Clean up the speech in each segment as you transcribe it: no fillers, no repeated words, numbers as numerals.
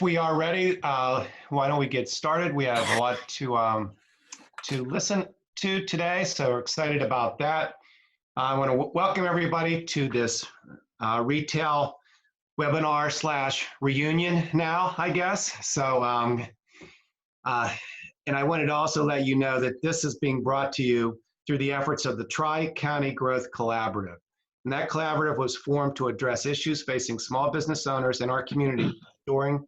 we are ready, why don't we get started? We have a lot to listen to today, so we're excited about that. I want to welcome everybody to this retail webinar slash reunion now, I guess. And I wanted to also let you know that this is being brought to you through the efforts of the Tri-County Growth Collaborative. And that collaborative was formed to address issues facing small business owners in our community during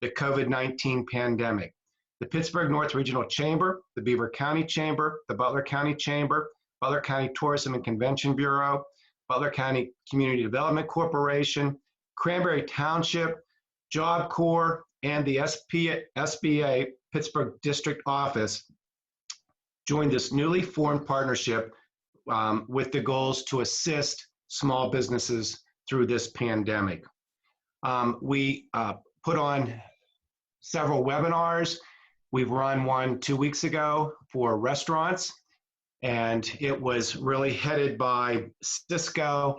the COVID-19 pandemic. The Pittsburgh North Regional Chamber, the Beaver County Chamber, the Butler County Chamber, Butler County Tourism and Convention Bureau, Butler County Community Development Corporation, Cranberry Township, Job Corps, and the SBA Pittsburgh District Office joined this newly formed partnership with the goals to assist small businesses through this pandemic. We put on several webinars. We've run one 2 weeks ago for restaurants, and it was really headed by Cisco,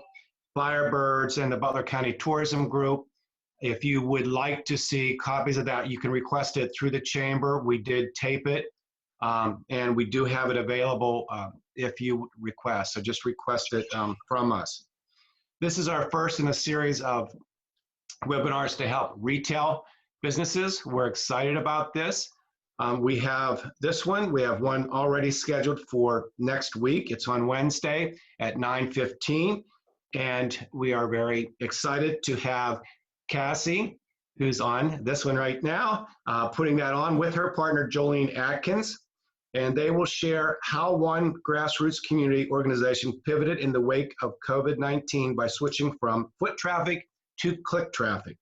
Firebirds, and the Butler County Tourism Group. If you would like to see copies of that, you can request it through the chamber. We did tape it, and we do have it available if you request. So just request it from us. This is our first in a series of webinars to help retail businesses. We're excited about this. We have this one. We have one already scheduled for next week. It's on Wednesday at 9:15, and we are very excited to have Cassie, who's on this one right now, putting that on with her partner, Jolene Atkins, and they will share how one grassroots community organization pivoted in the wake of COVID-19 by switching from foot traffic to click traffic.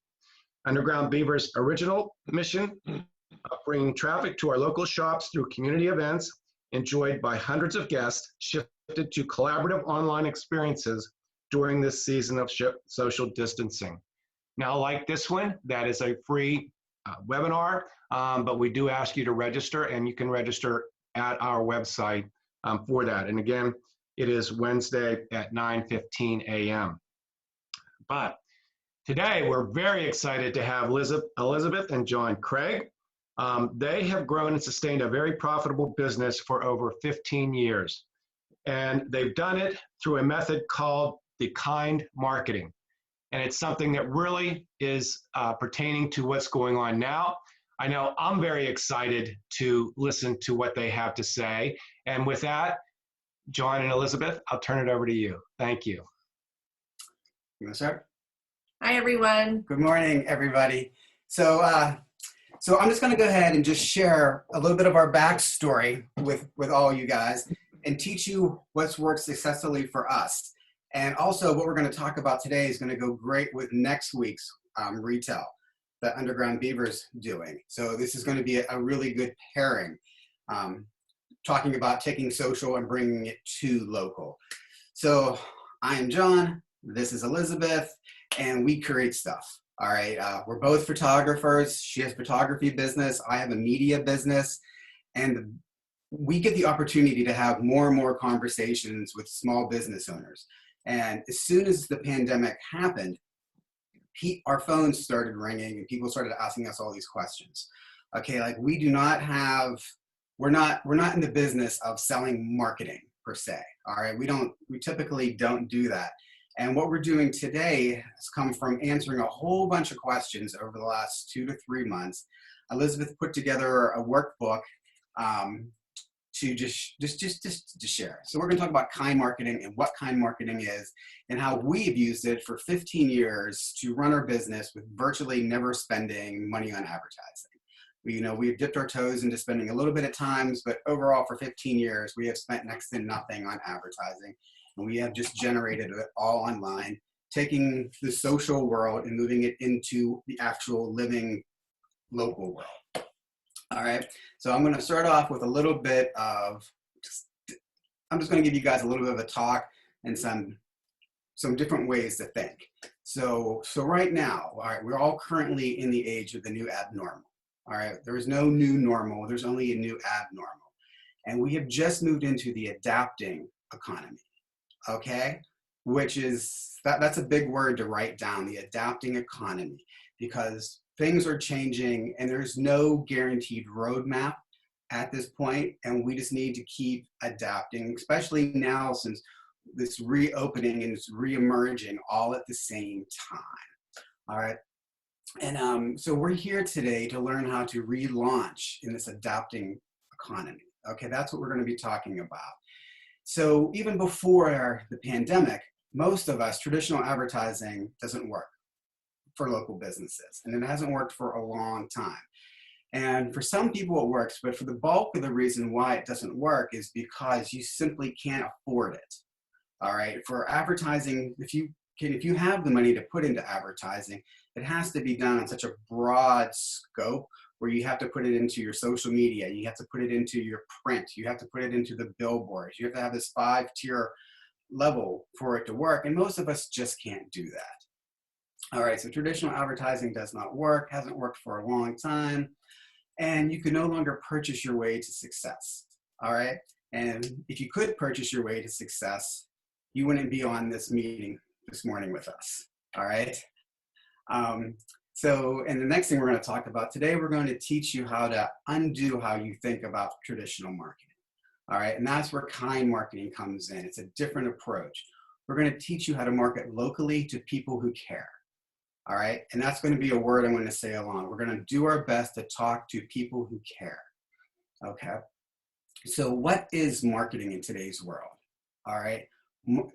Underground Beaver's original mission of bringing traffic to our local shops through community events enjoyed by hundreds of guests shifted to collaborative online experiences during this season of social distancing. Now, like this one, that is a free webinar, but we do ask you to register, and you can register at our website for that. And again, it is Wednesday at 9:15 a.m. But today, we're very excited to have Elizabeth and John Craig. They have grown and sustained a very profitable business for over 15 years. And they've done it through a method called the kind marketing. And it's something that really is pertaining to what's going on now. I know I'm very excited to listen to what they have to say. And with that, John and Elizabeth, I'll turn it over to you. Thank you. You want to start? Hi, everyone. Good morning, everybody. So I'm just going to go ahead and just share a little bit of our backstory with all you guys and teach you what's worked successfully for us. And also what we're going to talk about today is going to go great with next week's retail that Underground Beaver's doing. So this is going to be a really good pairing, talking about taking social and bringing it to local. So I am John, this is Elizabeth, and we create stuff. All right, we're both photographers. She has a photography business. I have a media business. And we get the opportunity to have more and more conversations with small business owners. And as soon as the pandemic happened, our phones started ringing and people started asking us all these questions. Okay, like we're not in the business of selling marketing per se. All right, we typically don't do that. And what we're doing today has come from answering a whole bunch of questions over the last 2 to 3 months. Elizabeth put together a workbook to just share. So we're going to talk about kind marketing and what kind marketing is and how we've used it for 15 years to run our business with virtually never spending money on advertising. We've dipped our toes into spending a little bit at times, but overall for 15 years, we have spent next to nothing on advertising. And we have just generated it all online, taking the social world and moving it into the actual living local world. All right, so I'm going to start off with a little bit of, I'm just going to give you guys a little bit of a talk and some different ways to think. So right now, all right, we're all currently in the age of the new abnormal. All right, there is no new normal, there's only a new abnormal. And we have just moved into the adapting economy, okay? Which is, that's a big word to write down, the adapting economy, because things are changing and there's no guaranteed roadmap at this point, and we just need to keep adapting, especially now since this reopening and it's reemerging all at the same time. All right. And so we're here today to learn how to relaunch in this adapting economy. Okay, that's what we're going to be talking about. So even before the pandemic, most of us, traditional advertising doesn't work for local businesses, and it hasn't worked for a long time. And for some people it works, but for the bulk of the reason why it doesn't work is because you simply can't afford it. All right, for advertising, if you have the money to put into advertising, it has to be done on such a broad scope where you have to put it into your social media, you have to put it into your print, you have to put it into the billboards, you have to have this 5-tier level for it to work, and most of us just can't do that. All right, so traditional advertising does not work, hasn't worked for a long time, and you can no longer purchase your way to success. All right, and if you could purchase your way to success, you wouldn't be on this meeting this morning with us. All right. And the next thing we're going to talk about today, we're going to teach you how to undo how you think about traditional marketing. All right. And that's where kind marketing comes in. It's a different approach. We're going to teach you how to market locally to people who care. All right. And that's going to be a word I'm going to say along. We're going to do our best to talk to people who care. Okay. So what is marketing in today's world? All right.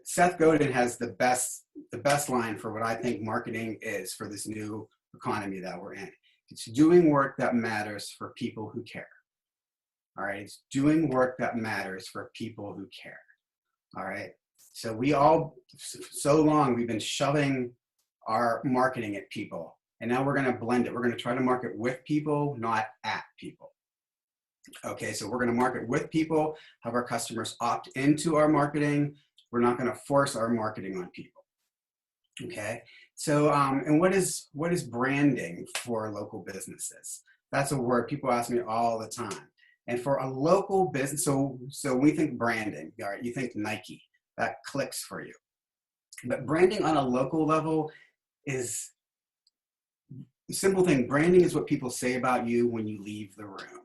Seth Godin has the best line for what I think marketing is for this new economy that we're in. It's doing work that matters for people who care. All right, it's doing work that matters for people who care. All right, so so long we've been shoving our marketing at people, and now we're going to blend it. We're going to try to market with people, not at people. Okay, so we're going to market with people, have our customers opt into our marketing. We're not going to force our marketing on people. Okay. So, and what is branding for local businesses? That's a word people ask me all the time. And for a local business, so when we think branding, all right, you think Nike, that clicks for you. But branding on a local level is a simple thing. Branding is what people say about you when you leave the room.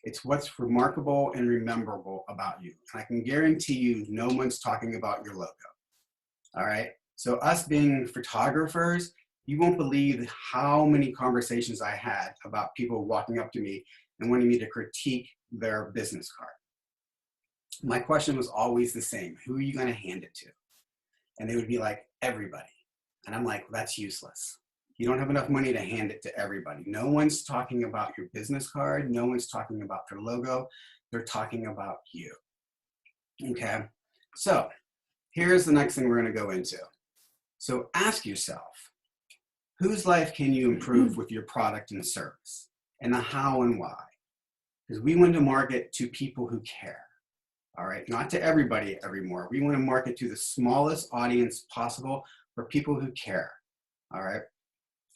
It's what's remarkable and rememberable about you. And I can guarantee you no one's talking about your logo. All right. So us being photographers, you won't believe how many conversations I had about people walking up to me and wanting me to critique their business card. My question was always the same. Who are you going to hand it to? And they would be like, everybody. And I'm like, well, that's useless. You don't have enough money to hand it to everybody. No one's talking about your business card. No one's talking about your logo. They're talking about you. Okay. So here's the next thing we're going to go into. So ask yourself, whose life can you improve with your product and service? And the how and why. Because we want to market to people who care. All right. Not to everybody evermore. We want to market to the smallest audience possible for people who care. All right.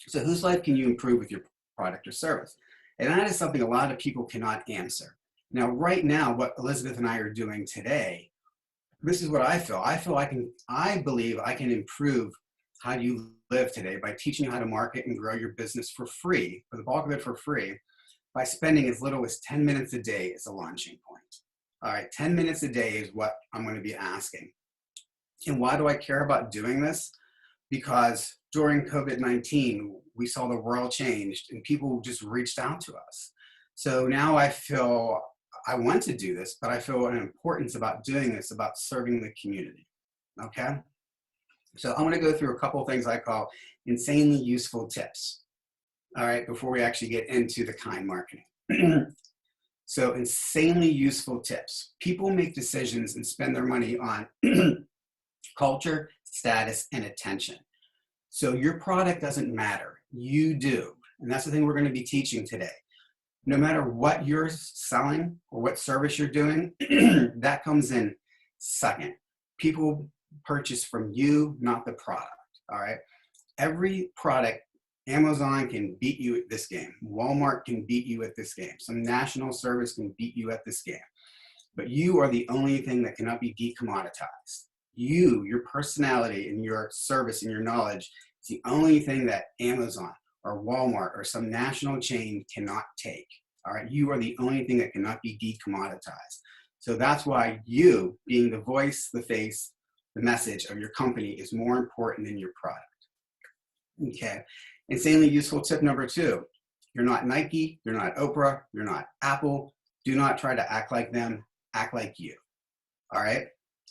So whose life can you improve with your product or service? And that is something a lot of people cannot answer. Now, right now, what Elizabeth and I are doing today, this is what I feel. I believe I can improve how you live today by teaching you how to market and grow your business for free, for the bulk of it for free, by spending as little as 10 minutes a day as a launching point. All right, 10 minutes a day is what I'm going to be asking. And why do I care about doing this? Because during COVID-19, we saw the world changed and people just reached out to us. So now I feel I want to do this, but I feel an importance about doing this, about serving the community. Okay? So I'm going to go through a couple of things I call insanely useful tips. All right, before we actually get into the kind marketing. So insanely useful tips. People make decisions and spend their money on culture, status, and attention. So your product doesn't matter. You do. And that's the thing we're going to be teaching today. No matter what you're selling or what service you're doing, that comes in second. People purchase from you, not the product. All right. Every product, Amazon can beat you at this game. Walmart can beat you at this game. Some national service can beat you at this game. But you are the only thing that cannot be decommoditized. You, your personality and your service and your knowledge is the only thing that Amazon or Walmart or some national chain cannot take. All right, you are the only thing that cannot be decommoditized. So that's why you, being the voice, the face, the message of your company is more important than your product. Okay, insanely useful tip number 2. You're not Nike, you're not Oprah, you're not Apple. Do not try to act like them, act like you. All right,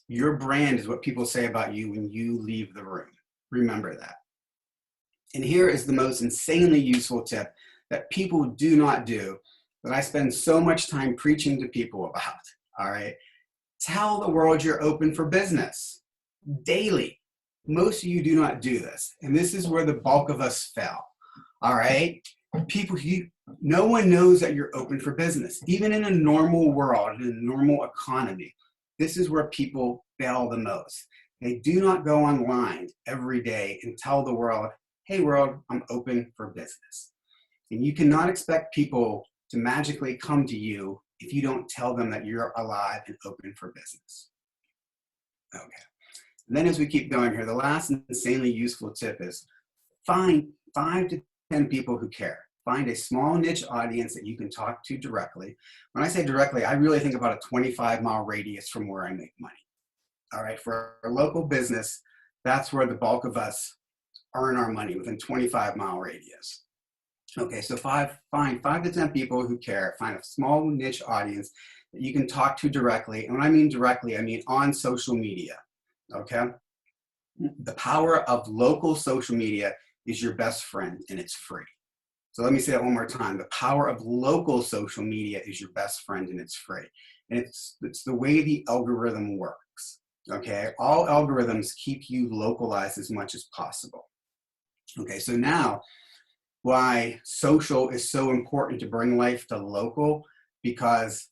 your brand is what people say about you when you leave the room. Remember that. And here is the most insanely useful tip that people do not do, that I spend so much time preaching to people about. All right, tell the world you're open for business daily. Most of you do not do this, and this is where the bulk of us fail. All right, no one knows that you're open for business. Even in a normal world, in a normal economy, this is where people fail the most. They do not go online every day and tell the world, hey world, I'm open for business. And you cannot expect people to magically come to you if you don't tell them that you're alive and open for business. Okay. And then as we keep going here, the last insanely useful tip is find 5 to 10 people who care. Find a small niche audience that you can talk to directly. When I say directly, I really think about a 25-mile radius from where I make money. All right, for a local business, that's where the bulk of us earn our money, within 25-mile radius. Okay, so find 5 to 10 people who care. Find a small niche audience that you can talk to directly. And when I mean directly, I mean on social media. Okay, the power of local social media is your best friend, and it's free. So let me say that one more time. The power of local social media is your best friend, and it's free. And it's the way the algorithm works. Okay, all algorithms keep you localized as much as possible. Okay, so now why social is so important to bring life to local, because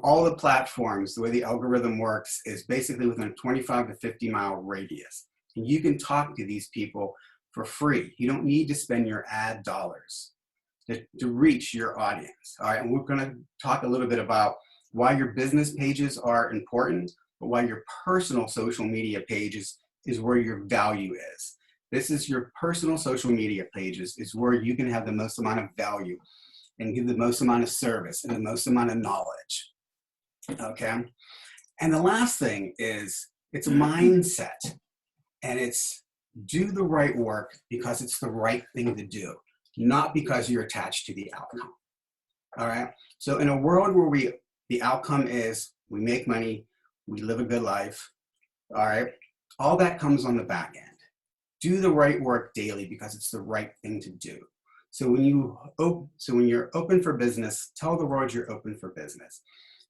all the platforms, the way the algorithm works is basically within a 25 to 50 mile radius. And you can talk to these people for free. You don't need to spend your ad dollars to reach your audience. All right, and we're gonna talk a little bit about why your business pages are important, but why your personal social media pages is where your value is. This is your personal social media pages is where you can have the most amount of value and give the most amount of service and the most amount of knowledge. Okay, and the last thing is it's a mindset, and it's do the right work because it's the right thing to do, not because you're attached to the outcome. All right, so in a world where the outcome is we make money, we live a good life, all right, all that comes on the back end. Do the right work daily because it's the right thing to do. So when you're open for business, tell the world you're open for business,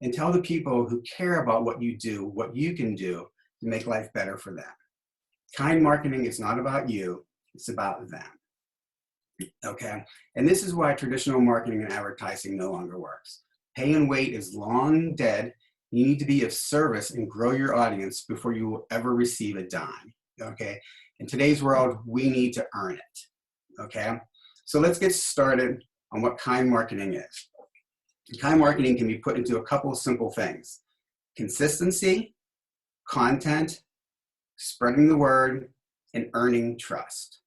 and tell the people who care about what you do, what you can do to make life better for them. Kind marketing is not about you, it's about them. Okay, and this is why traditional marketing and advertising no longer works. Pay and wait is long dead. You need to be of service and grow your audience before you will ever receive a dime. Okay, in today's world, we need to earn it. Okay, so let's get started on what kind marketing is. Kind marketing can be put into a couple of simple things: consistency, content, spreading the word, and earning trust.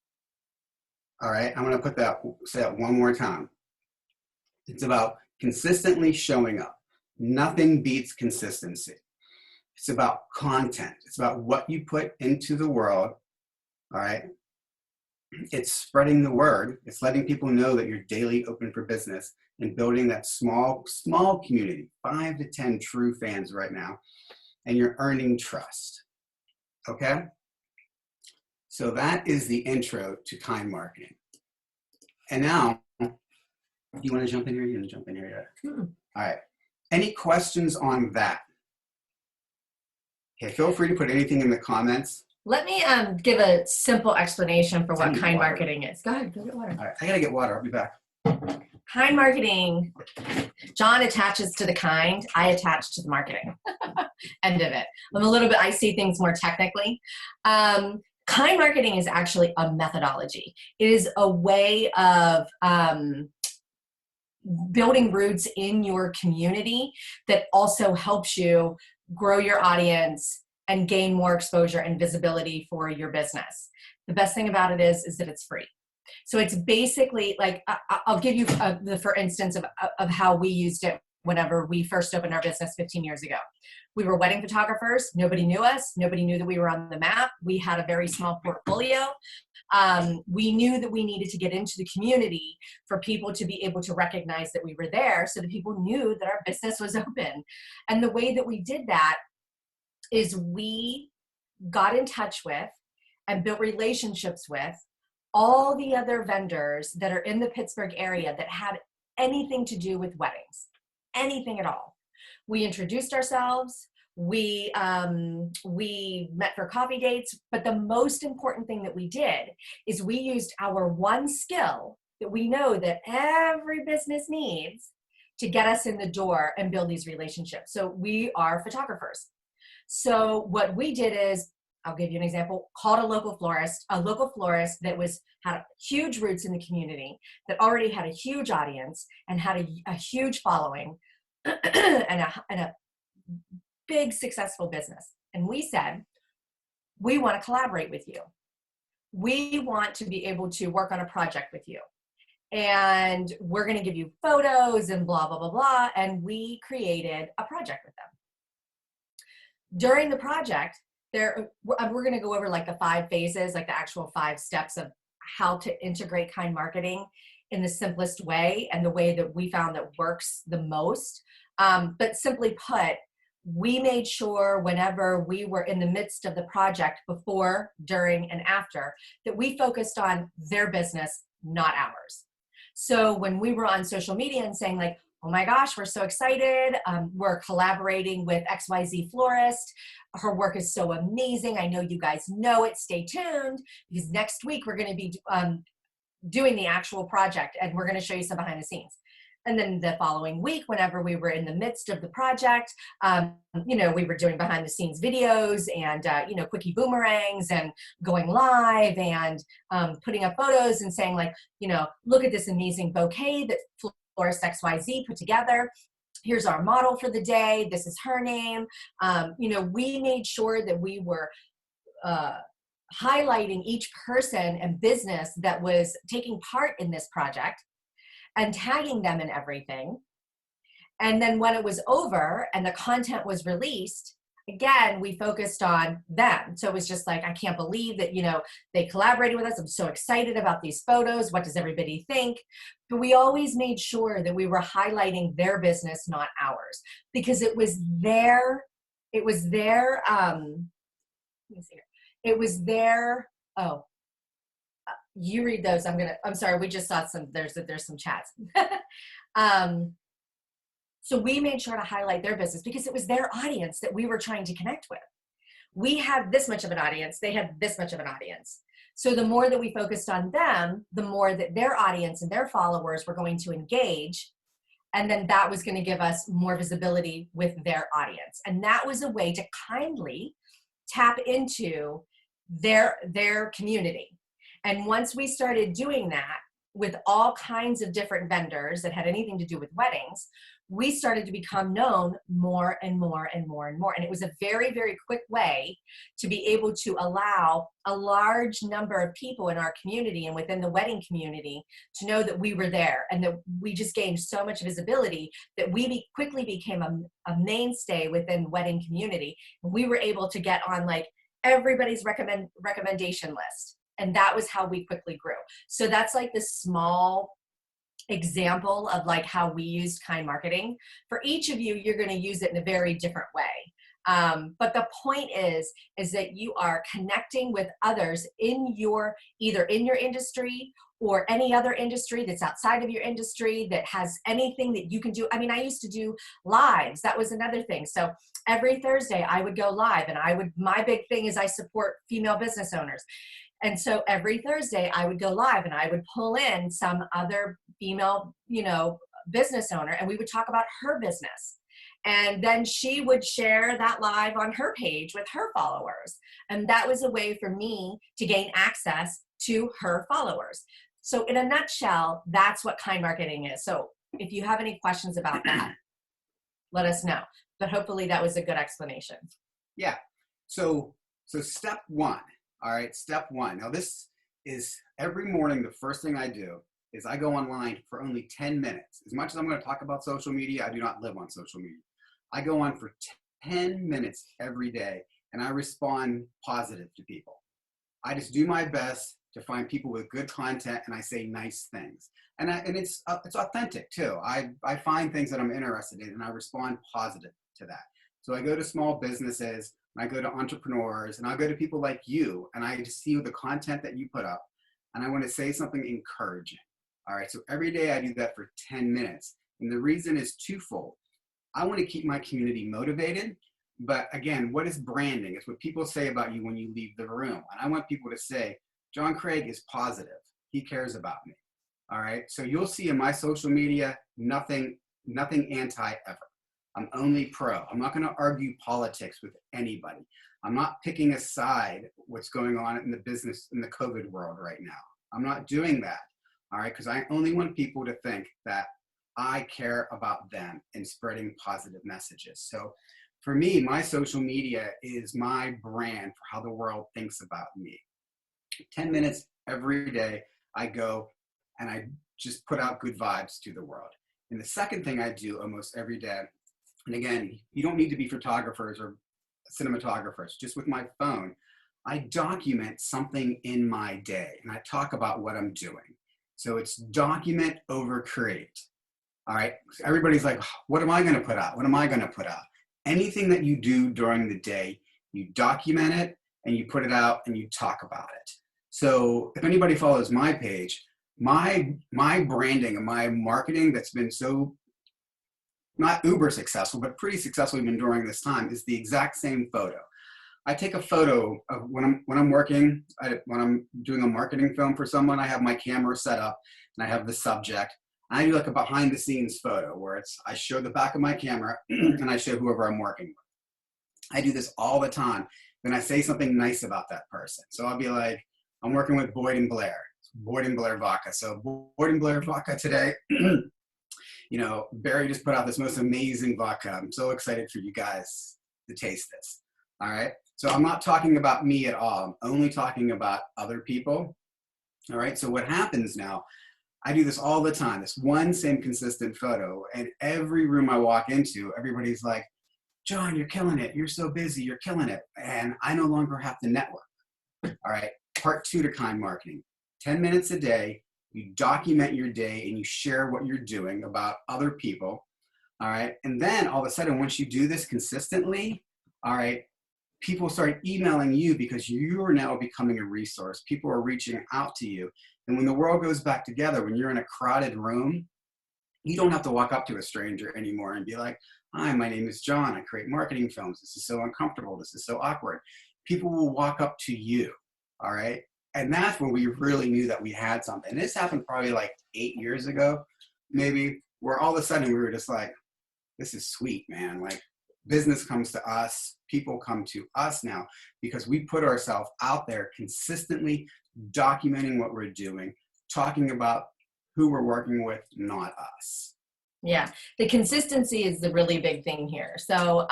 All right, I'm going to say that one more time. It's about consistently showing up. Nothing beats consistency. It's about content. It's about what you put into the world. All right. It's spreading the word. It's letting people know that you're daily open for business and building that small community, 5 to 10 true fans right now, and you're earning trust. Okay. So that is the intro to kind marketing. And now, you want to jump in here? You want to jump in here? Yeah. All right. Any questions on that? Okay, feel free to put anything in the comments. Let me give a simple explanation for what kind water. marketing is. Go ahead, go get water. All right, I gotta get water. I'll be back. Kind marketing, John attaches to the kind, I attach to the marketing. End of it. I see things more technically. Kind marketing is actually a methodology. It is a way of building roots in your community that also helps you grow your audience and gain more exposure and visibility for your business. The best thing about it is that it's free. So it's basically like, I'll give you for instance of how we used it whenever we first opened our business 15 years ago. We were wedding photographers. Nobody knew us. Nobody knew that we were on the map. We had a very small portfolio. We knew that we needed to get into the community for people to be able to recognize that we were there, so that people knew that our business was open. And the way that we did that is we got in touch with and built relationships with all the other vendors that are in the Pittsburgh area that had anything to do with weddings, anything at all. We introduced ourselves. We met for coffee dates, but the most important thing that we did is we used our one skill that we know that every business needs to get us in the door and build these relationships. So we are photographers. So what we did is, I'll give you an example, called a local florist that had huge roots in the community, that already had a huge audience and had a huge following and a big successful business. And we said, we want to collaborate with you. We want to be able to work on a project with you. And we're going to give you photos and blah, blah, blah, blah. And we created a project with them. During the project, we're going to go over like the 5 phases, like the actual 5 steps of how to integrate kind marketing in the simplest way and the way that we found that works the most. But simply put, we made sure whenever we were in the midst of the project, before, during, and after, that we focused on their business, not ours. So when we were on social media and saying like, oh my gosh, we're so excited. We're collaborating with XYZ Florist. Her work is so amazing. I know you guys know it. Stay tuned, because next week we're going to be doing the actual project, and we're going to show you some behind the scenes. And then the following week, whenever we were in the midst of the project, we were doing behind the scenes videos and, quickie boomerangs and going live and putting up photos and saying like, look at this amazing bouquet that Florist XYZ put together. Here's our model for the day. This is her name. We made sure that we were highlighting each person and business that was taking part in this project and tagging them in everything. And then when it was over and the content was released, again, we focused on them. So it was just like, I can't believe that, they collaborated with us. I'm so excited about these photos. What does everybody think? But we always made sure that we were highlighting their business, not ours, because it was their, let me see here. It was their, you read those. I'm sorry. We just saw there's some chats. So we made sure to highlight their business because it was their audience that we were trying to connect with. We had this much of an audience. They had this much of an audience. So the more that we focused on them, the more that their audience and their followers were going to engage. And then that was going to give us more visibility with their audience. And that was a way to kindly tap into their community. And once we started doing that with all kinds of different vendors that had anything to do with weddings, we started to become known more and more and more and more. And it was a very, very quick way to be able to allow a large number of people in our community and within the wedding community to know that we were there, and that we just gained so much visibility that we quickly became a mainstay within the wedding community. And we were able to get on like everybody's recommendation list. And that was how we quickly grew. So that's like the small example of like how we used kind marketing. For each of you, you're going to use it in a very different way. But the point is that you are connecting with others either in your industry or any other industry that's outside of your industry that has anything that you can do. I mean, I used to do lives. That was another thing. So every Thursday I would go live, and my big thing is I support female business owners. And so every Thursday I would go live and I would pull in some other female, business owner, and we would talk about her business. And then she would share that live on her page with her followers. And that was a way for me to gain access to her followers. So in a nutshell, that's what kind marketing is. So if you have any questions about that, let us know. But hopefully that was a good explanation. Yeah. So step 1. All right, step 1. Now this is every morning, the first thing I do is I go online for only 10 minutes. As much as I'm going to talk about social media, I do not live on social media. I go on for 10 minutes every day and I respond positive to people. I just do my best to find people with good content and I say nice things. And it's authentic too. I find things that I'm interested in and I respond positive to that. So I go to small businesses and I go to entrepreneurs and I go to people like you and I just see the content that you put up and I want to say something encouraging. All right, so every day I do that for 10 minutes. And the reason is twofold. I want to keep my community motivated. But again, what is branding? It's what people say about you when you leave the room. And I want people to say, John Craig is positive. He cares about me. All right. So you'll see in my social media, nothing anti ever. I'm only pro. I'm not going to argue politics with anybody. I'm not picking a side what's going on in the business, in the COVID world right now. I'm not doing that. All right. Because I only want people to think that I care about them and spreading positive messages. So for me, my social media is my brand for how the world thinks about me. 10 minutes every day, I go and I just put out good vibes to the world. And the second thing I do almost every day, and again, you don't need to be photographers or cinematographers, just with my phone, I document something in my day and I talk about what I'm doing. So it's document over create. All right. Everybody's like, what am I going to put out? What am I going to put out? Anything that you do during the day, you document it and you put it out and you talk about it. So if anybody follows my page, my branding and my marketing that's been so not uber successful, but pretty successful even during this time is the exact same photo. I take a photo of when I'm working, when I'm doing a marketing film for someone, I have my camera set up and I have the subject. I do like a behind the scenes photo where I show the back of my camera and I show whoever I'm working with. I do this all the time. Then I say something nice about that person. So I'll be like, I'm working with Boyd and Blair Vodka. So Boyd and Blair Vodka today, Barry just put out this most amazing vodka. I'm so excited for you guys to taste this. All right. So I'm not talking about me at all. I'm only talking about other people. All right. So what happens now, I do this all the time, this one same consistent photo. And every room I walk into, everybody's like, John, you're killing it. You're so busy. You're killing it. And I no longer have to network. All right. Part 2 to kind marketing. 10 minutes a day. You document your day and you share what you're doing about other people. All right. And then all of a sudden, once you do this consistently, all right, people start emailing you because you are now becoming a resource. People are reaching out to you. And when the world goes back together, when you're in a crowded room, you don't have to walk up to a stranger anymore and be like, hi, my name is John. I create marketing films. This is so uncomfortable. This is so awkward. People will walk up to you. All right. And that's when we really knew that we had something. And this happened probably like 8 years ago, maybe, where all of a sudden we were just like, this is sweet, man. Like, business comes to us, people come to us now because we put ourselves out there consistently documenting what we're doing, talking about who we're working with, not us. Yeah, the consistency is the really big thing here. So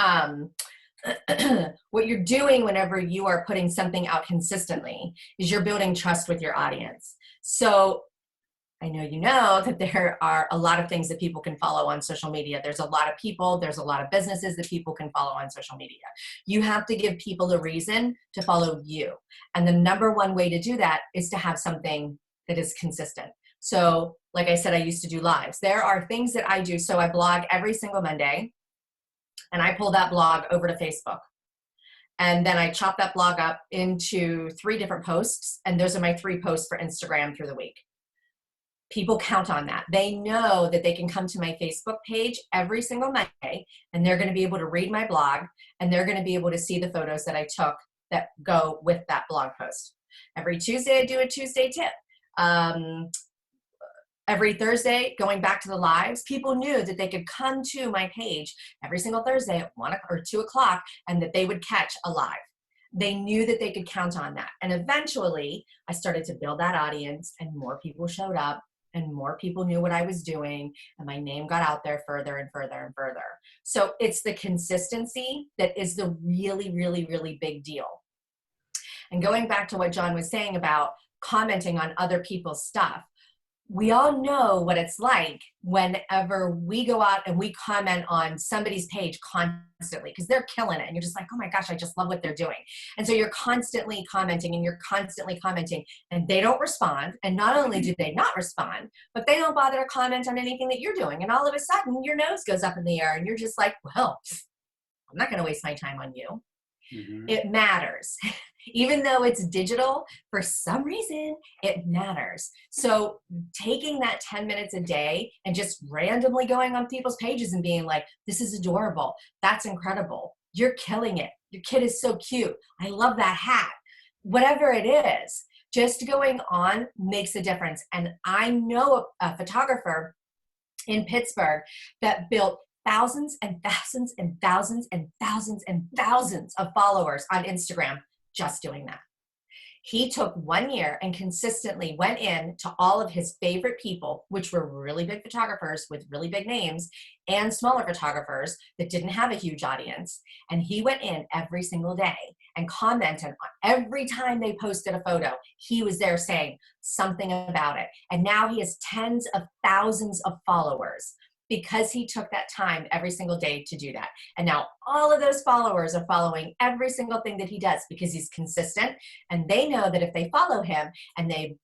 what you're doing whenever you are putting something out consistently is you're building trust with your audience. So I know you know that there are a lot of things that people can follow on social media. There's a lot of people, there's a lot of businesses that people can follow on social media. You have to give people a reason to follow you. And the number one way to do that is to have something that is consistent. So like I said, I used to do lives. There are things that I do. So I blog every single Monday and I pull that blog over to Facebook. And then I chop that blog up into 3 different posts. And those are my 3 posts for Instagram through the week. People count on that. They know that they can come to my Facebook page every single Monday and they're going to be able to read my blog and they're going to be able to see the photos that I took that go with that blog post. Every Tuesday, I do a Tuesday tip. Every Thursday, going back to the lives, people knew that they could come to my page every single Thursday at 1 or 2 o'clock and that they would catch a live. They knew that they could count on that. And eventually, I started to build that audience and more people showed up. And more people knew what I was doing and my name got out there further and further and further. So it's the consistency that is the really, really, really big deal. And going back to what John was saying about commenting on other people's stuff. We all know what it's like whenever we go out and we comment on somebody's page constantly because they're killing it. And you're just like, oh my gosh, I just love what they're doing. And so you're constantly commenting and you're constantly commenting and they don't respond. And not only do they not respond, but they don't bother to comment on anything that you're doing. And all of a sudden your nose goes up in the air and you're just like, well, I'm not going to waste my time on you. It matters. Even though it's digital, for some reason, it matters. So taking that 10 minutes a day and just randomly going on people's pages and being like, this is adorable. That's incredible. You're killing it. Your kid is so cute. I love that hat. Whatever it is, just going on makes a difference. And I know a photographer in Pittsburgh that built thousands and thousands and thousands and thousands and thousands of followers on Instagram just doing that. He took 1 year and consistently went in to all of his favorite people, which were really big photographers with really big names and smaller photographers that didn't have a huge audience. And he went in every single day and commented on every time they posted a photo. He was there saying something about it. And now he has tens of thousands of followers, because he took that time every single day to do that. And now all of those followers are following every single thing that he does because he's consistent. And they know that if they follow him and they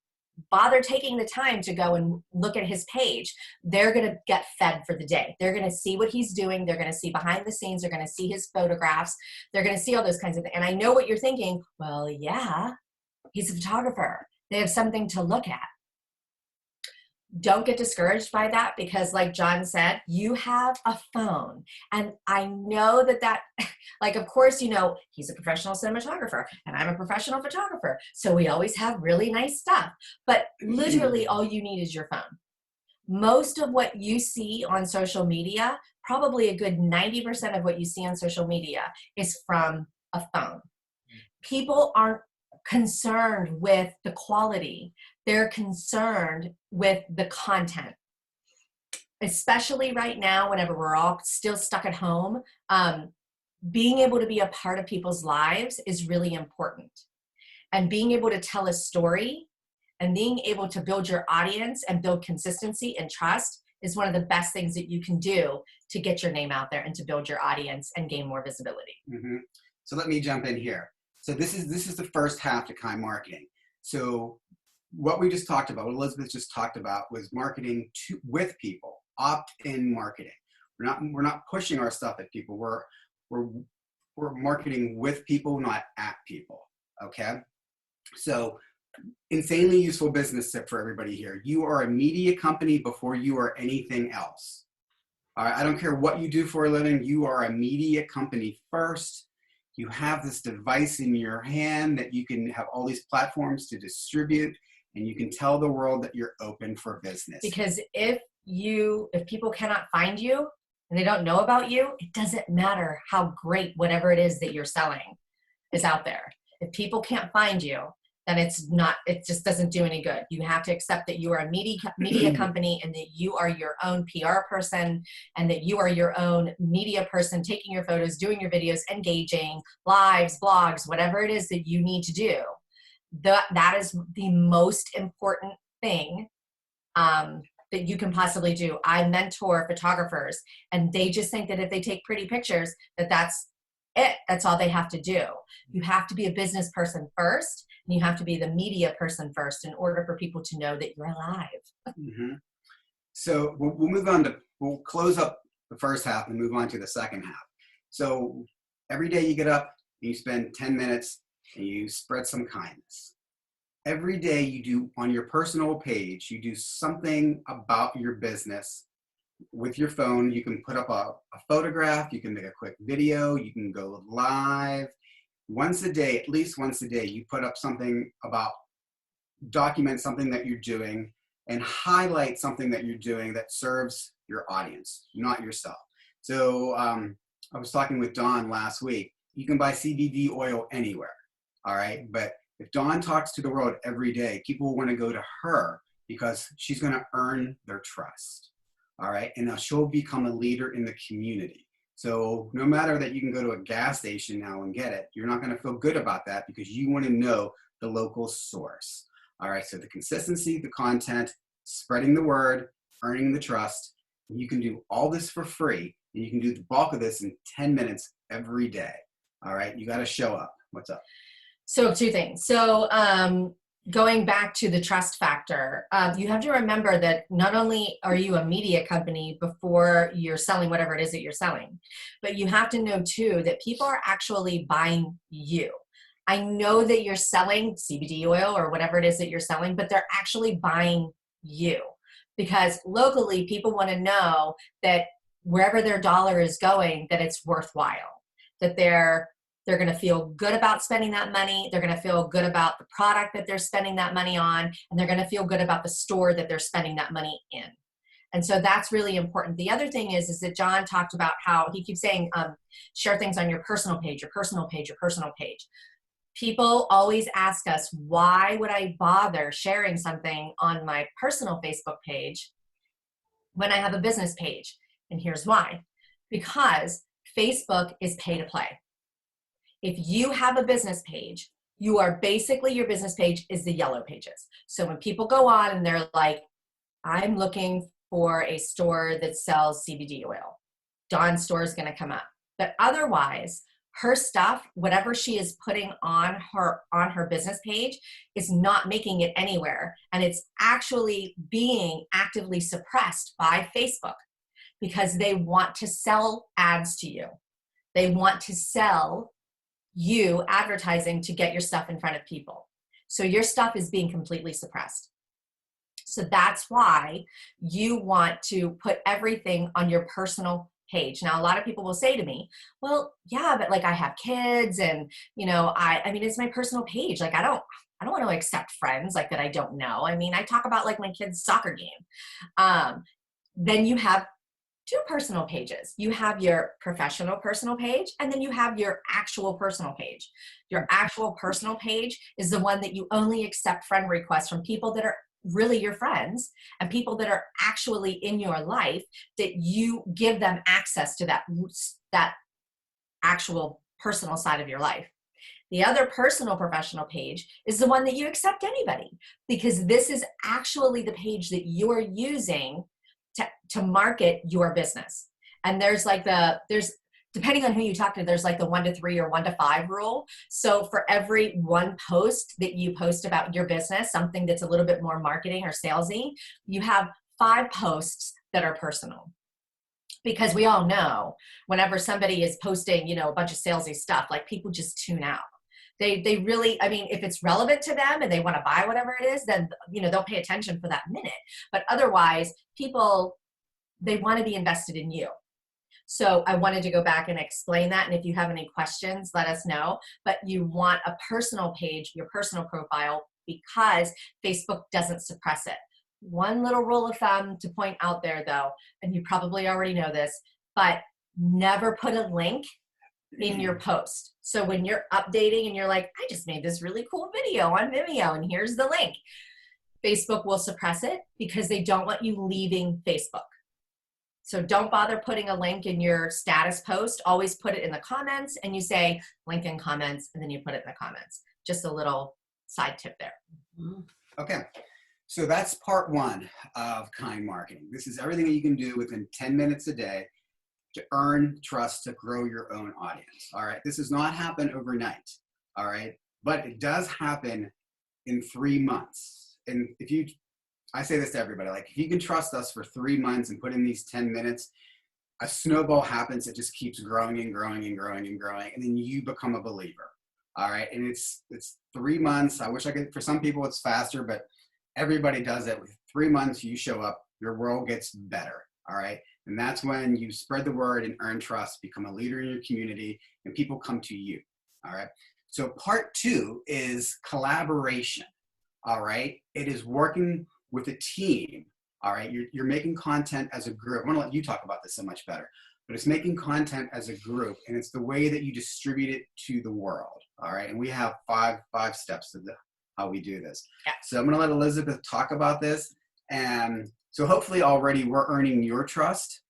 bother taking the time to go and look at his page, they're going to get fed for the day. They're going to see what he's doing. They're going to see behind the scenes. They're going to see his photographs. They're going to see all those kinds of things. And I know what you're thinking. Well, yeah, he's a photographer. They have something to look at. Don't get discouraged by that because like John said, you have a phone. And I know that like, of course, you know, he's a professional cinematographer and I'm a professional photographer. So we always have really nice stuff, but literally all you need is your phone. Most of what you see on social media, probably a good 90% of what you see on social media is from a phone. People aren't concerned with the quality. They're concerned with the content, especially right now, whenever we're all still stuck at home. Being able to be a part of people's lives is really important. And being able to tell a story and being able to build your audience and build consistency and trust is one of the best things that you can do to get your name out there and to build your audience and gain more visibility. So let me jump in here. So this is the first half to Kind Marketing. So what we just talked about, what Elizabeth just talked about, was marketing with people, opt-in marketing. We're not pushing our stuff at people. We're marketing with people, not at people. Okay. So insanely useful business tip for everybody here. You are a media company before you are anything else. All right. I don't care what you do for a living. You are a media company first. You have this device in your hand that you can have all these platforms to distribute, and you can tell the world that you're open for business. Because if people cannot find you and they don't know about you, it doesn't matter how great whatever it is that you're selling is out there. If people can't find you, then it just doesn't do any good. You have to accept that you are a media company and that you are your own PR person and that you are your own media person, taking your photos, doing your videos, engaging, lives, blogs, whatever it is that you need to do. That is the most important thing that you can possibly do. I mentor photographers and they just think that if they take pretty pictures, that's it. That's all they have to do. You have to be a business person first. And you have to be the media person first in order for people to know that you're alive. So we'll close up the first half and move on to the second half. So every day you get up and you spend 10 minutes and you spread some kindness. Every day you do on your personal page, you do something about your business. With your phone, you can put up a photograph, you can make a quick video, you can go live. Once a day, at least once a day, you put up something document something that you're doing and highlight something that you're doing that serves your audience, not yourself. So I was talking with Dawn last week. You can buy CBD oil anywhere, all right? But if Dawn talks to the world every day, people will want to go to her because she's going to earn their trust, all right? And now she'll become a leader in the community. So no matter that you can go to a gas station now and get it, you're not going to feel good about that because you want to know the local source. All right, so the consistency, the content, spreading the word, earning the trust. You can do all this for free, and you can do the bulk of this in 10 minutes every day. All right, you got to show up. What's up? So two things. So going back to the trust factor, you have to remember that not only are you a media company before you're selling whatever it is that you're selling, but you have to know too that people are actually buying you. I know that you're selling CBD oil or whatever it is that you're selling, but they're actually buying you, because locally people want to know that wherever their dollar is going, that it's worthwhile, that they're going to feel good about spending that money. They're going to feel good about the product that they're spending that money on, and they're going to feel good about the store that they're spending that money in. And so that's really important. The other thing is that John talked about how he keeps saying, share things on your personal page, your personal page, your personal page. People always ask us, why would I bother sharing something on my personal Facebook page when I have a business page? And here's why. Because Facebook is pay to play. If you have a business page, you are basically, your business page is the yellow pages. So when people go on and they're like, I'm looking for a store that sells CBD oil, Dawn's store is going to come up. But otherwise, her stuff, whatever she is putting on her business page, is not making it anywhere. And it's actually being actively suppressed by Facebook, because they want to sell ads to you. They want to sell you advertising to get your stuff in front of people. So your stuff is being completely suppressed. So that's why you want to put everything on your personal page. Now, a lot of people will say to me, well, yeah, but like I have kids and, you know, I mean, it's my personal page. Like, I don't want to accept friends like that I don't know. I mean, I talk about like my kid's soccer game. Then you have two personal pages. You have your professional personal page, and then you have your actual personal page. Your actual personal page is the one that you only accept friend requests from people that are really your friends and people that are actually in your life, that you give them access to that actual personal side of your life. The other personal professional page is the one that you accept anybody, because this is actually the page that you're using to market your business. And there's depending on who you talk to, there's like the 1 to 3 or 1 to 5 rule. So for every one post that you post about your business, something that's a little bit more marketing or salesy, you have 5 posts that are personal. Because we all know whenever somebody is posting, you know, a bunch of salesy stuff, like people just tune out. They really, I mean, if it's relevant to them and they want to buy whatever it is, then, you know, they'll pay attention for that minute. But otherwise, people, they want to be invested in you. So I wanted to go back and explain that. And if you have any questions, let us know. But you want a personal page, your personal profile, because Facebook doesn't suppress it. One little rule of thumb to point out there, though, and you probably already know this, but never put a link in your post. So when you're updating and you're like, I just made this really cool video on Vimeo and here's the link, Facebook will suppress it because they don't want you leaving Facebook. So don't bother putting a link in your status post. Always put it in the comments, and you say link in comments, and then you put it in the comments. Just a little side tip there. Okay. So that's part 1 of kind marketing. This is everything that you can do within 10 minutes a day to earn trust, to grow your own audience. All right. This does not happen overnight. All right. But it does happen in 3 months. And I say this to everybody, like if you can trust us for 3 months and put in these 10 minutes, a snowball happens. It just keeps growing and growing and growing and growing. And then you become a believer. All right. And it's 3 months. I wish I could, for some people it's faster, but everybody does it. With 3 months, you show up, your world gets better. All right. And that's when you spread the word and earn trust, become a leader in your community, and people come to you. All right. So part 2 is collaboration. All right. It is working with a team. All right. You're making content as a group. I want to let you talk about this so much better, but it's making content as a group, and it's the way that you distribute it to the world. All right. And we have five steps to how we do this. Yeah. So I'm going to let Elizabeth talk about this. And so hopefully already we're earning your trust.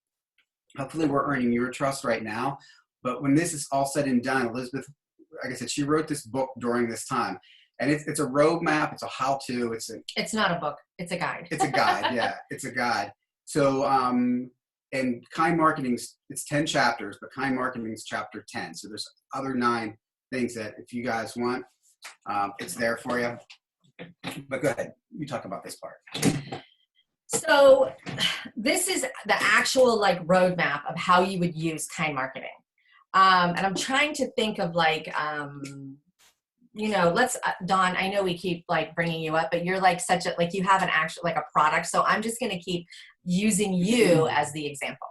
Hopefully we're earning your trust right now. But when this is all said and done, Elizabeth, like I said, she wrote this book during this time. And it's a roadmap. It's a how-to. It's not a book. It's a guide. It's a guide. Yeah, it's a guide. So, and Kind Marketing's, it's 10 chapters, but Kind Marketing's chapter 10. So there's other 9 things that if you guys want, it's there for you. But go ahead. You talk about this part. So this is the actual like roadmap of how you would use Kind Marketing. And I'm trying to think of like, you know, let's, Dawn, I know we keep like bringing you up, but you're like such a, like you have an actual, like a product. So I'm just going to keep using you as the example.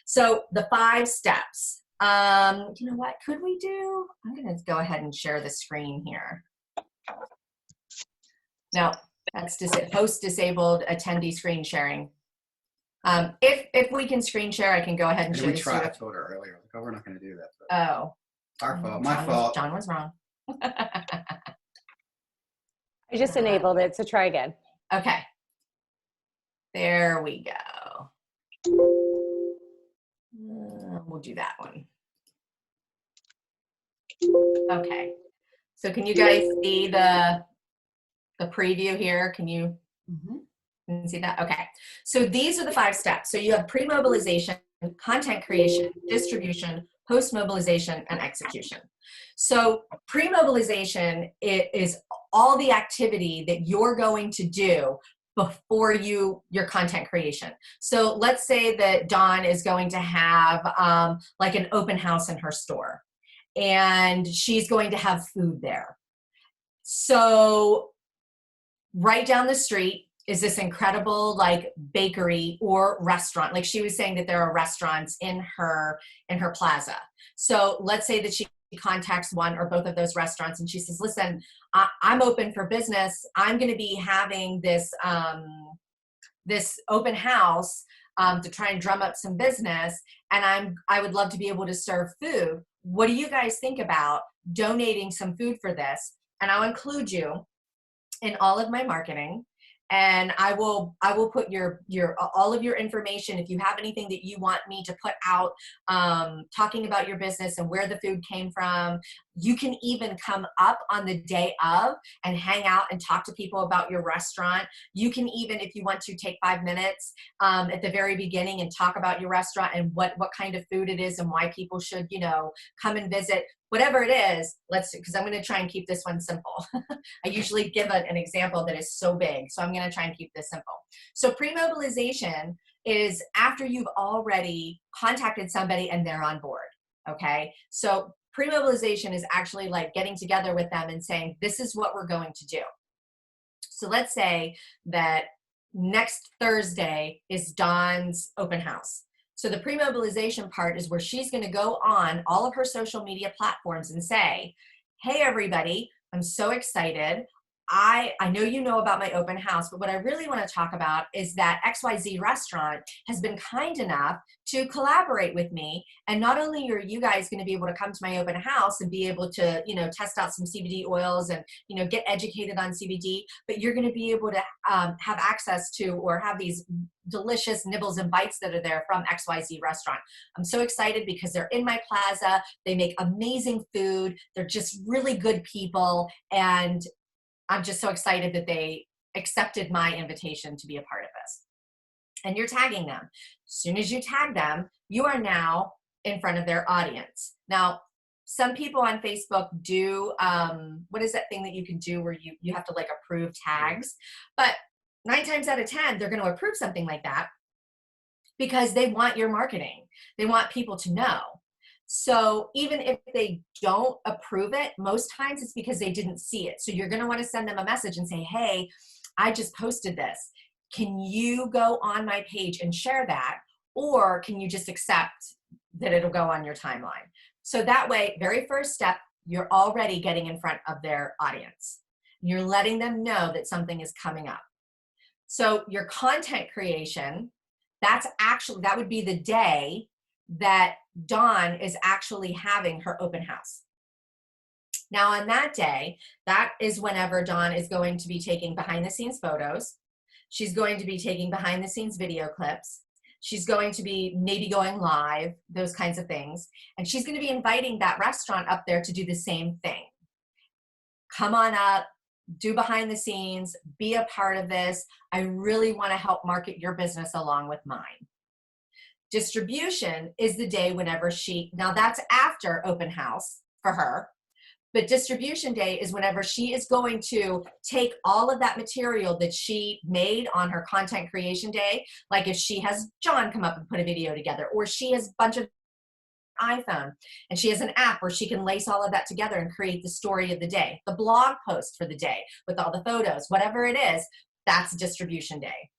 So the 5 steps, you know what, could we do, I'm going to go ahead and share the screen here. No, that's host disabled attendee screen sharing. If we can screen share, I can go ahead and share We this. tried. I told her earlier. Like, oh, we're not going to do that. But Oh. our fault. My fault. John was wrong. I just enabled it, so try again. Okay. There we go. We'll do that one. Okay. So can you guys see the preview here? Can you see that? Okay. So these are the 5 steps. So you have pre-mobilization, content creation, distribution, post-mobilization, and execution. So pre-mobilization is all the activity that you're going to do before your content creation. So let's say that Dawn is going to have like an open house in her store, and she's going to have food there. So right down the street is this incredible like bakery or restaurant. Like she was saying that there are restaurants in her plaza. So let's say that she contacts one or both of those restaurants and she says, listen, I'm open for business. I'm going to be having this this open house to try and drum up some business, and I would love to be able to serve food. What do you guys think about donating some food for this? And I'll include you in all of my marketing, and I will put your all of your information. If you have anything that you want me to put out, talking about your business and where the food came from, you can even come up on the day of and hang out and talk to people about your restaurant. You can even, if you want to, take 5 minutes at the very beginning and talk about your restaurant and what kind of food it is and why people should, you know, come and visit. Whatever it is, because I'm going to try and keep this one simple. I usually give an example that is so big, so I'm going to try and keep this simple. So pre-mobilization is after you've already contacted somebody and they're on board, okay? So pre-mobilization is actually like getting together with them and saying, this is what we're going to do. So let's say that next Thursday is Dawn's open house. So the pre-mobilization part is where she's going to go on all of her social media platforms and say, hey, everybody, I'm so excited. I know you know about my open house, but what I really want to talk about is that XYZ restaurant has been kind enough to collaborate with me. And not only are you guys going to be able to come to my open house and be able to, you know, test out some CBD oils and, you know, get educated on CBD, but you're going to be able to have access to or have these delicious nibbles and bites that are there from XYZ restaurant. I'm so excited because they're in my plaza. They make amazing food. They're just really good people. And I'm just so excited that they accepted my invitation to be a part of this. And you're tagging them. As soon as you tag them, you are now in front of their audience. Now, some people on Facebook do, what is that thing that you can do where you have to like approve tags? But 9 times out of 10, they're going to approve something like that because they want your marketing. They want people to know. So even if they don't approve it, most times it's because they didn't see it. So you're going to want to send them a message and say, hey, I just posted this. Can you go on my page and share that? Or can you just accept that it'll go on your timeline? So that way, very first step, you're already getting in front of their audience. You're letting them know that something is coming up. So your content creation, that would be the day that Dawn is actually having her open house. Now on that day, that is whenever Dawn is going to be taking behind the scenes photos. She's going to be taking behind the scenes video clips. She's going to be maybe going live, those kinds of things. And she's going to be inviting that restaurant up there to do the same thing. come on up, do behind the scenes, be a part of this. I really want to help market your business along with mine. Distribution is the day whenever now that's after open house for her, but distribution day is whenever she is going to take all of that material that she made on her content creation day. Like if she has John come up and put a video together, or she has a bunch of iPhone and she has an app where she can lace all of that together and create the story of the day, the blog post for the day with all the photos, whatever it is, that's distribution day.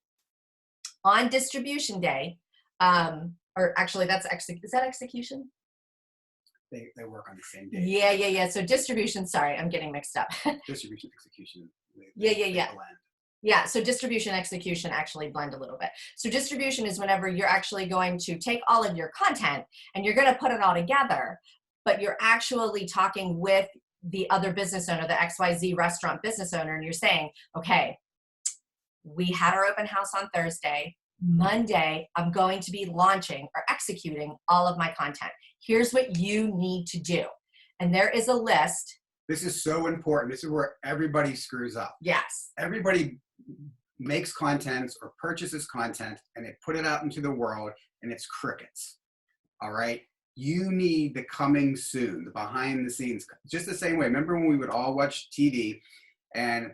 On distribution day, or actually that's is that execution? They work on the same day. Yeah. So distribution, sorry, I'm getting mixed up. Distribution, execution. Yeah. Blend. Yeah, so distribution, execution actually blend a little bit. So distribution is whenever you're actually going to take all of your content and you're going to put it all together, but you're actually talking with the other business owner, the XYZ restaurant business owner, and you're saying, okay, we had our open house on Thursday. Monday, I'm going to be launching or executing all of my content. Here's what you need to do. And there is a list. This is so important. This is where everybody screws up. Yes. Everybody makes content or purchases content and they put it out into the world and it's crickets. All right. You need the coming soon, the behind the scenes, just the same way. Remember when we would all watch TV and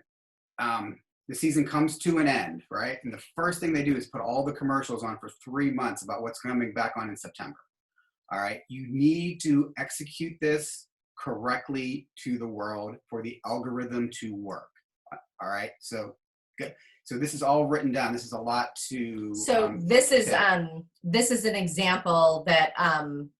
the season comes to an end, right? And the first thing they do is put all the commercials on for 3 months about what's coming back on in September. All right. You need to execute this correctly to the world for the algorithm to work. All right. So good. So this is all written down. This is a lot to. So this is an example that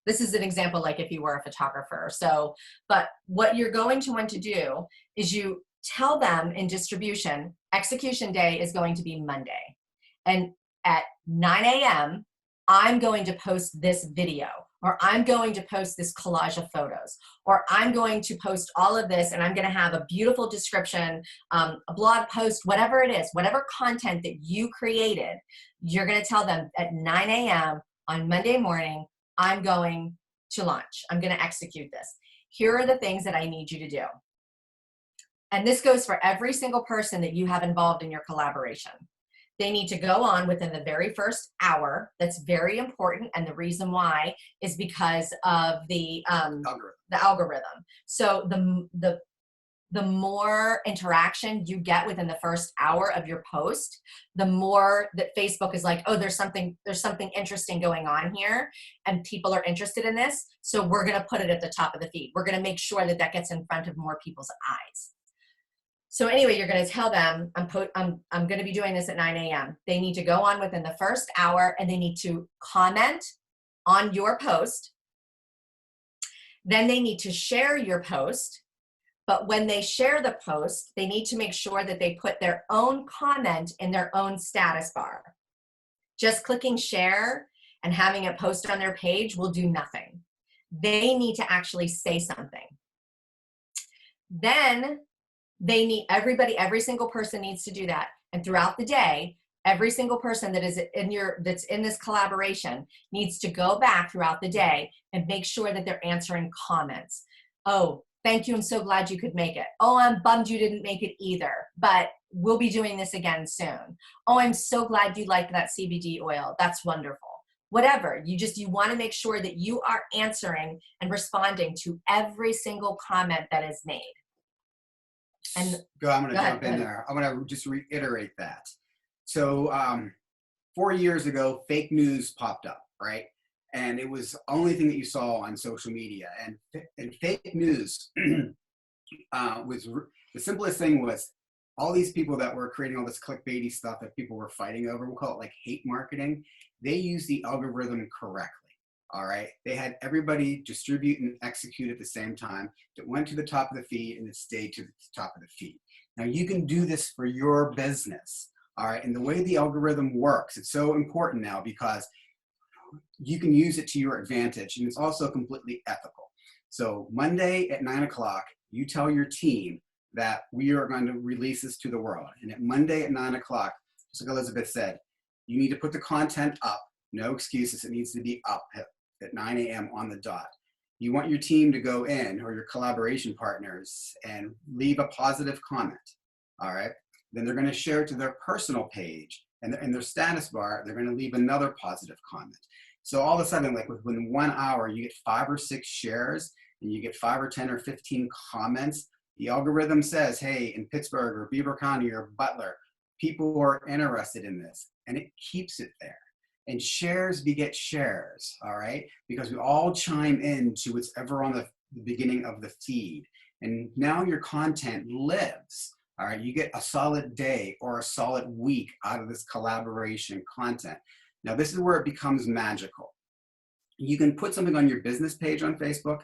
this is an example like if you were a photographer. So, but what you're going to want to do is you tell them in distribution, execution day is going to be Monday, and at 9 a.m. I'm going to post this video, or I'm going to post this collage of photos, or I'm going to post all of this and I'm going to have a beautiful description, a blog post, whatever it is, whatever content that you created, you're going to tell them at 9 a.m. on Monday morning, I'm going to launch. I'm going to execute this. Here are the things that I need you to do. And this goes for every single person that you have involved in your collaboration. They need to go on within the very first hour. That's very important. And the reason why is because of the algorithm. So the more interaction you get within the first hour of your post, the more that Facebook is like, oh, there's something interesting going on here and people are interested in this. So we're going to put it at the top of the feed. We're going to make sure that that gets in front of more people's eyes. So anyway, you're going to tell them, I'm going to be doing this at 9 a.m. They need to go on within the first hour and they need to comment on your post. Then they need to share your post. But when they share the post, they need to make sure that they put their own comment in their own status bar. Just clicking share and having it posted on their page will do nothing. They need to actually say something. Then they need every single person needs to do that. And throughout the day, every single person that is that's in this collaboration needs to go back throughout the day and make sure that they're answering comments. Oh, thank you. I'm so glad you could make it. Oh, I'm bummed you didn't make it either, but we'll be doing this again soon. Oh, I'm so glad you liked that CBD oil. That's wonderful. Whatever. You want to make sure that you are answering and responding to every single comment that is made. And I'm going to jump in there. I'm going to just reiterate that. So 4 years ago, fake news popped up, right? And it was the only thing that you saw on social media. And fake news was the simplest thing was all these people that were creating all this clickbaity stuff that people were fighting over. We'll call it like hate marketing. They used the algorithm correctly. All right. They had everybody distribute and execute at the same time. It went to the top of the feed and it stayed to the top of the feed. Now you can do this for your business. All right. And the way the algorithm works, it's so important now because you can use it to your advantage and it's also completely ethical. So Monday at 9 o'clock, you tell your team that we are going to release this to the world. And at Monday at 9 o'clock, just like Elizabeth said, you need to put the content up. No excuses. It needs to be up at 9 a.m. on the dot. You want your team to go in, or your collaboration partners, and leave a positive comment, all right? Then they're gonna share it to their personal page, and in their status bar, they're gonna leave another positive comment. So all of a sudden, like within 1 hour, you get 5 or 6 shares, and you get 5 or 10 or 15 comments. The algorithm says, hey, in Pittsburgh or Beaver County or Butler, people are interested in this, and it keeps it there. And shares beget shares, all right? Because we all chime in to what's ever on the beginning of the feed. And now your content lives, all right? You get a solid day or a solid week out of this collaboration content. Now, this is where it becomes magical. You can put something on your business page on Facebook,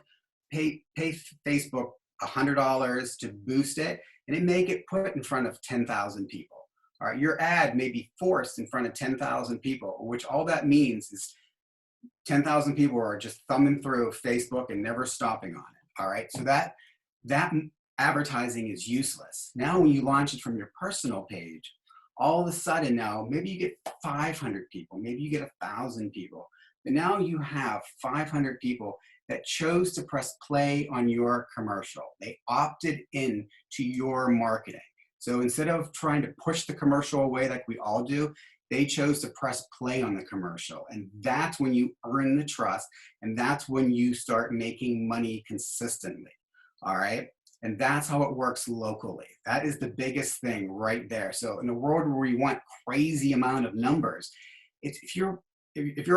pay Facebook $100 to boost it, and it may get put in front of 10,000 people. All right, your ad may be forced in front of 10,000 people, which all that means is 10,000 people are just thumbing through Facebook and never stopping on it. All right, so that advertising is useless. Now, when you launch it from your personal page, all of a sudden now, maybe you get 500 people, maybe you get 1,000 people, but now you have 500 people that chose to press play on your commercial. They opted in to your marketing. So instead of trying to push the commercial away like we all do, they chose to press play on the commercial. And that's when you earn the trust, and that's when you start making money consistently, all right? And that's how it works locally. That is the biggest thing right there. So in a world where we want crazy amount of numbers, if you're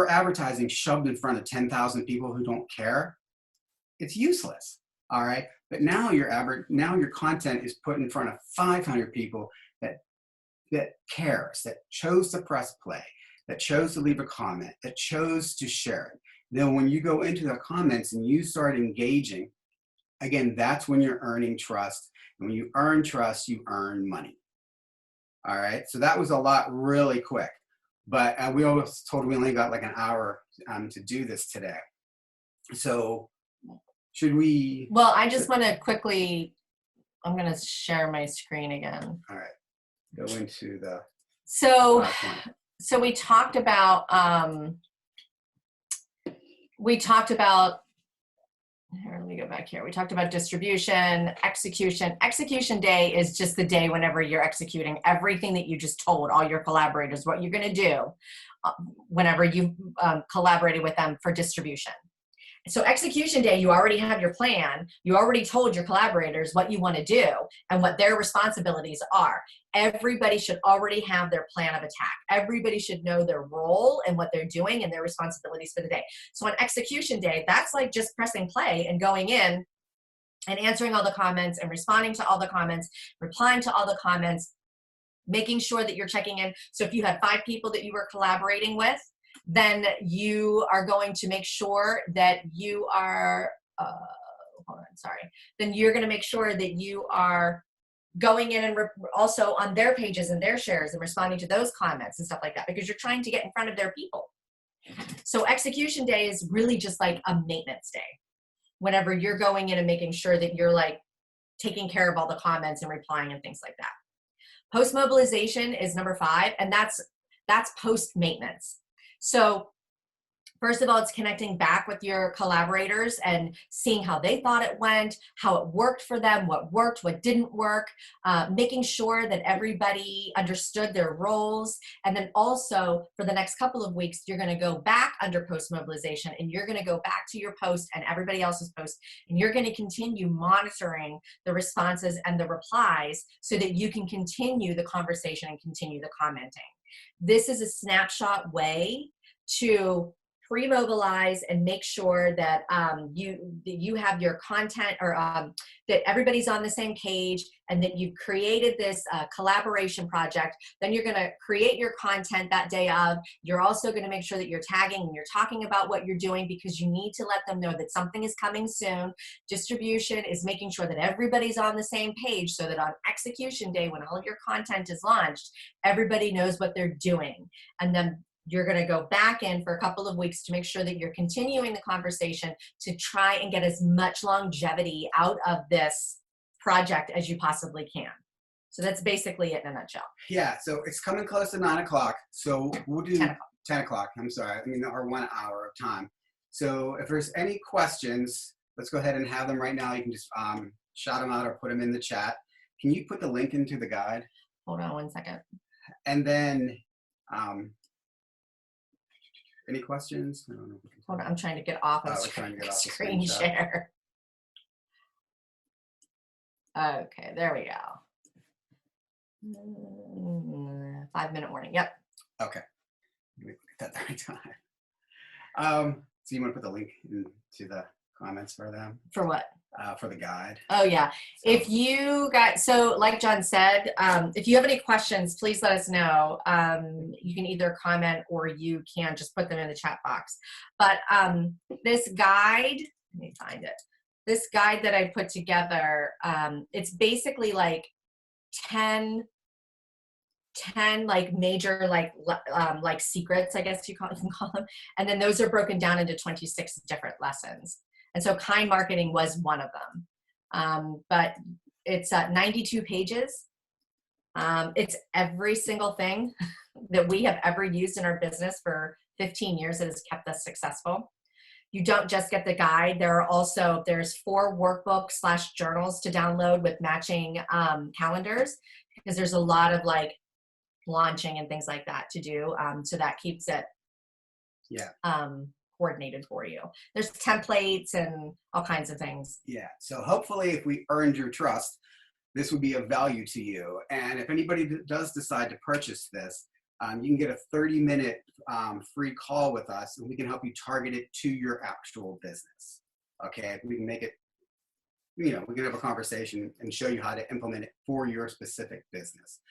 advertising shoved in front of 10,000 people who don't care, it's useless, all right? But now your content is put in front of 500 people that cares, that chose to press play, that chose to leave a comment, that chose to share it. Then when you go into the comments and you start engaging, again, that's when you're earning trust. And when you earn trust, you earn money. All right, so that was a lot really quick, but we always told we only got like an hour to do this today. So should we? Well, I just want to quickly, I'm going to share my screen again. All right, go into the So PowerPoint. So we talked about, here, let me go back here. We talked about distribution, execution. Execution day is just the day whenever you're executing everything that you just told all your collaborators what you're going to do whenever you collaborated with them for distribution. So execution day, you already have your plan. You already told your collaborators what you want to do and what their responsibilities are. Everybody should already have their plan of attack. Everybody should know their role and what they're doing and their responsibilities for the day. So on execution day, that's like just pressing play and going in and answering all the comments and responding to all the comments, replying to all the comments, making sure that you're checking in. So if you had 5 people that you were collaborating with, then you are going to make sure that you are, then you're going to make sure that you are going in and also on their pages and their shares and responding to those comments and stuff like that, because you're trying to get in front of their people. So execution day is really just like a maintenance day. Whenever you're going in and making sure that you're like taking care of all the comments and replying and things like that. Post-mobilization is number 5, and that's post-maintenance. So first of all, it's connecting back with your collaborators and seeing how they thought it went, how it worked for them, what worked, what didn't work, making sure that everybody understood their roles. And then also for the next couple of weeks, you're going to go back under post-mobilization and you're going to go back to your post and everybody else's post, and you're going to continue monitoring the responses and the replies so that you can continue the conversation and continue the commenting. This is a snapshot way to pre-mobilize and make sure that you have your content, or that everybody's on the same page, and that you've created this collaboration project. Then you're going to create your content that day of. You're also going to make sure that you're tagging and you're talking about what you're doing, because you need to let them know that something is coming soon. Distribution is making sure that everybody's on the same page so that on execution day, when all of your content is launched, everybody knows what they're doing. And then you're going to go back in for a couple of weeks to make sure that you're continuing the conversation to try and get as much longevity out of this project as you possibly can. So that's basically it in a nutshell. Yeah, so it's coming close to 9 o'clock. So we'll do 10 o'clock. 10 o'clock. I'm sorry. I mean, our 1 hour of time. So if there's any questions, let's go ahead and have them right now. You can just shout them out or put them in the chat. Can you put the link into the guide? Hold on one second. And then, any questions? I don't know. Hold on, I'm trying to get off of we're trying to get off the screen screen share. Okay, there we go. 5-minute warning. Yep. Okay. Let me get that the right time. So you want to put the link into the comments for them? For what? For the guide. Oh yeah. So, If you got, so like John said, if you have any questions, please let us know. You can either comment or you can just put them in the chat box. But this guide, let me find it. This guide that I put together, it's basically like 10 like major like secrets, I guess you can call them. And then those are broken down into 26 different lessons. And so kind marketing was one of them. But it's 92 pages. It's every single thing that we have ever used in our business for 15 years that has kept us successful. You don't just get the guide. There's 4 workbooks / journals to download with matching calendars, because there's a lot of like launching and things like that to do. So that keeps it coordinated for you. There's templates and all kinds of things. Yeah. So hopefully if we earned your trust, this would be of value to you. And if anybody does decide to purchase this, you can get a 30-minute free call with us, and we can help you target it to your actual business. Okay, we can make it, we can have a conversation and show you how to implement it for your specific business.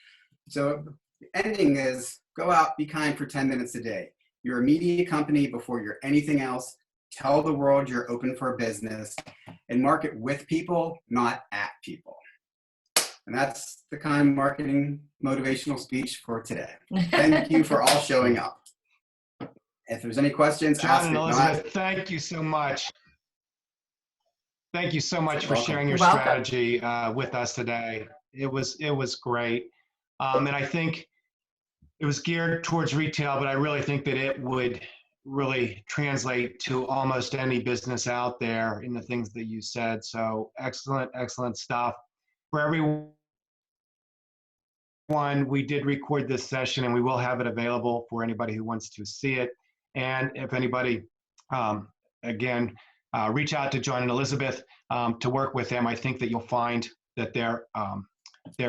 So the ending is, go out, be kind for 10 minutes a day. You're a media company before you're anything else. Tell the world you're open for business, and market with people, not at people. And that's the kind marketing motivational speech for today. Thank you for all showing up. If there's any questions, John ask and it. Elizabeth, thank you so much. Thank you so much for Welcome. sharing your You're welcome. strategy with us today. It was great. And I think it was geared towards retail, but I really think that it would really translate to almost any business out there in the things that you said. So excellent, excellent stuff. For everyone, we did record this session, and we will have it available for anybody who wants to see it. And if anybody, again, reach out to John and Elizabeth to work with them. I think that you'll find that they're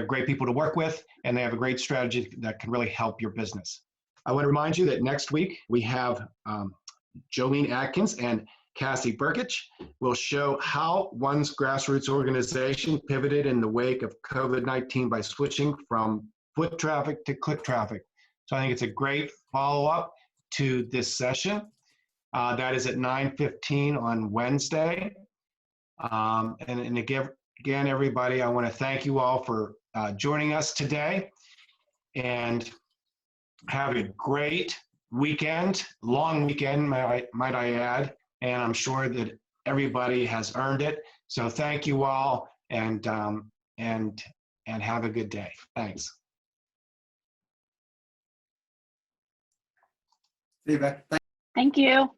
great people to work with, and they have a great strategy that can really help your business. I want to remind you that next week we have Jolene Atkins and Cassie Burkich will show how one's grassroots organization pivoted in the wake of COVID-19 by switching from foot traffic to click traffic. So I think it's a great follow-up to this session. That is at 9:15 on Wednesday. And again, everybody, I want to thank you all for joining us today, and have a great weekend, long weekend, might I add, and I'm sure that everybody has earned it. So thank you all, and have a good day. Thanks. See you, Beth. Thank you.